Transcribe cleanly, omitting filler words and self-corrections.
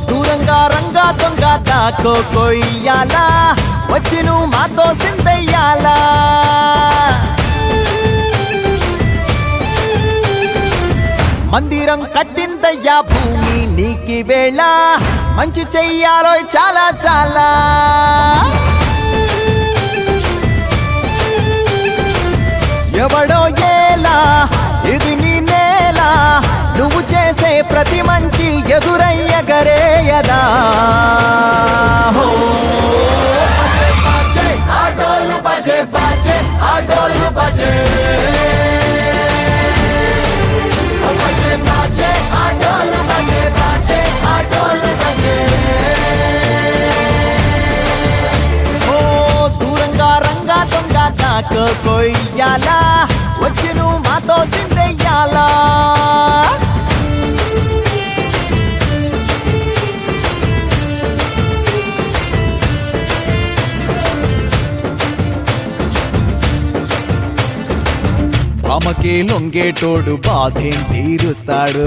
దూరంగా రంగా దొంగ దాకో కొయ్యాలా వచ్చి నువ్వు మాతో సిందయ్యాలా మందిరం కట్టిందయ్యా భూమి నీకి వేళ మంచి చెయ్యాలో చాలా చాలా ఎవడో ఏలా ఇది నీ నేల నువ్వు చేసే ప్రతి మంచి ఎదురయ్యగరేయదా ఆటోలు బజే బజే ఆటోలు బజే దూరంగా రంగా దొంగ నాకు కొయ్యాలా వచ్చి నువ్వు మాతో సిందెయ్యాలా ప్రేమకే లొంగేటోడు బాధేం తీరుస్తాడు.